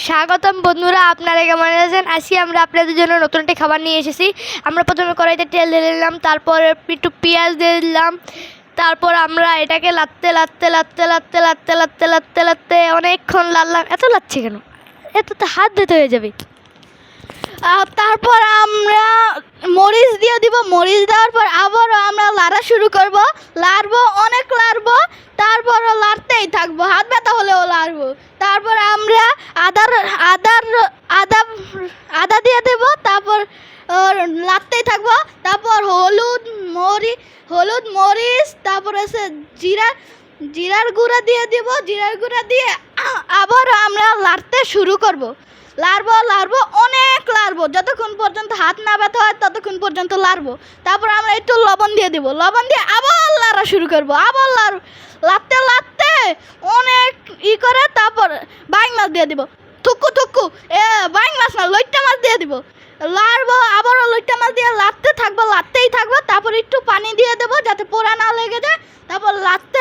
স্বাগতম বন্ধুরা, আপনারা কেমন আছেন? আজকে আমরা আপনাদের জন্য নতুন একটা খাবার নিয়ে এসেছি। আমরা প্রথমে কড়াইতে তেল দিয়ে দিলাম, তারপর একটু পেঁয়াজ দিয়ে দিলাম, তারপর আমরা এটাকে লাড়তে অনেকক্ষণ লাড়লাম। এত লাগছে কেন? এত তো হাত ধুতে হয়ে যাবে। তারপর আমরা মরিচ দিয়ে দিব। মরিচ দেওয়ার পর আবারও আমরা লাড়া শুরু করব। লাড়বো, অনেক লাড়বো, তারপরও লাড়তেই থাকবো, হাত ব্যথা হলেও লাড়বো। তারপর আমরা আদা দিয়ে দেব, তারপর লাড়তেই থাকবো। তারপর হলুদ মরিচ, তারপর হচ্ছে জিরার গুঁড়া দিয়ে দিব। জিরার গুঁড়া দিয়ে আবারও আমরা লাড়তে শুরু করব। লাড়বো, অনেক লাড়বো, যতক্ষণ পর্যন্ত হাত না ব্যথা হয় ততক্ষণ পর্যন্ত লাড়বো। তারপর আমরা একটু লবণ দিয়ে দেবো। লবণ দিয়ে আবার লাড়া শুরু করবো। আবার লাড়তে অনেক করে তারপর বাইং মাছ দিয়ে দিব। থুকু বাইং মাছ না, লইট্টা মাছ দিয়ে দিব। লাড়বো, আবারও লইট্টা মাছ দিয়ে লাড়তেই থাকবো। তারপর একটু পানি দিয়ে দেবো যাতে পোড়া না লেগে যায়। তারপর লাড়তে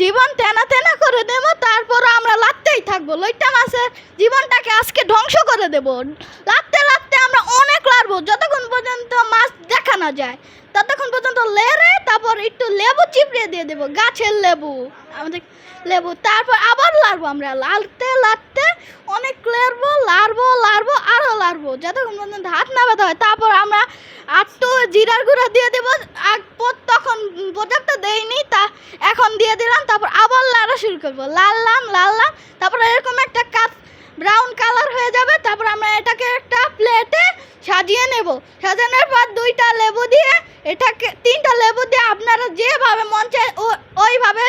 জীবন তেনা করে দেবো। তারপর আমরা লাড়তেই থাকবো। লইট্টা মাছের জীবনটাকে আজকে ধ্বংস করে দেবো। লাড়তে আমরা অনেক লাড়বো, যতক্ষণ পর্যন্ত মাছ দেখা না যায় ততক্ষণ পর্যন্ত লেড়ে তারপর একটু লেবু চিপড়িয়ে দিয়ে দেবো, গাছের লেবু, আমাদের লেবু। তারপর আবার লাড়বো। আমরা লাড়তে অনেক লাড়বো, আরও লাড়বো, যতক্ষণ পর্যন্ত হাত না ব্যথা হয়। তারপর আমরা একটু জিরার গুঁড়া দিয়ে দেবো। তখন পর্যাপ্ত দেয়নি, তা এখন দিয়ে দিলাম। তারপর আবার লাড়া শুরু করবো। লাড়লাম, তারপর এরকম একটা ব্রাউন কালার হয়ে যাবে। তারপর আমরা এটাকে একটা প্লেটে সাজিয়ে নেব। সাজানোর পর 3টা লেবু দিয়ে আপনারা যেভাবে মন চায় ওইভাবে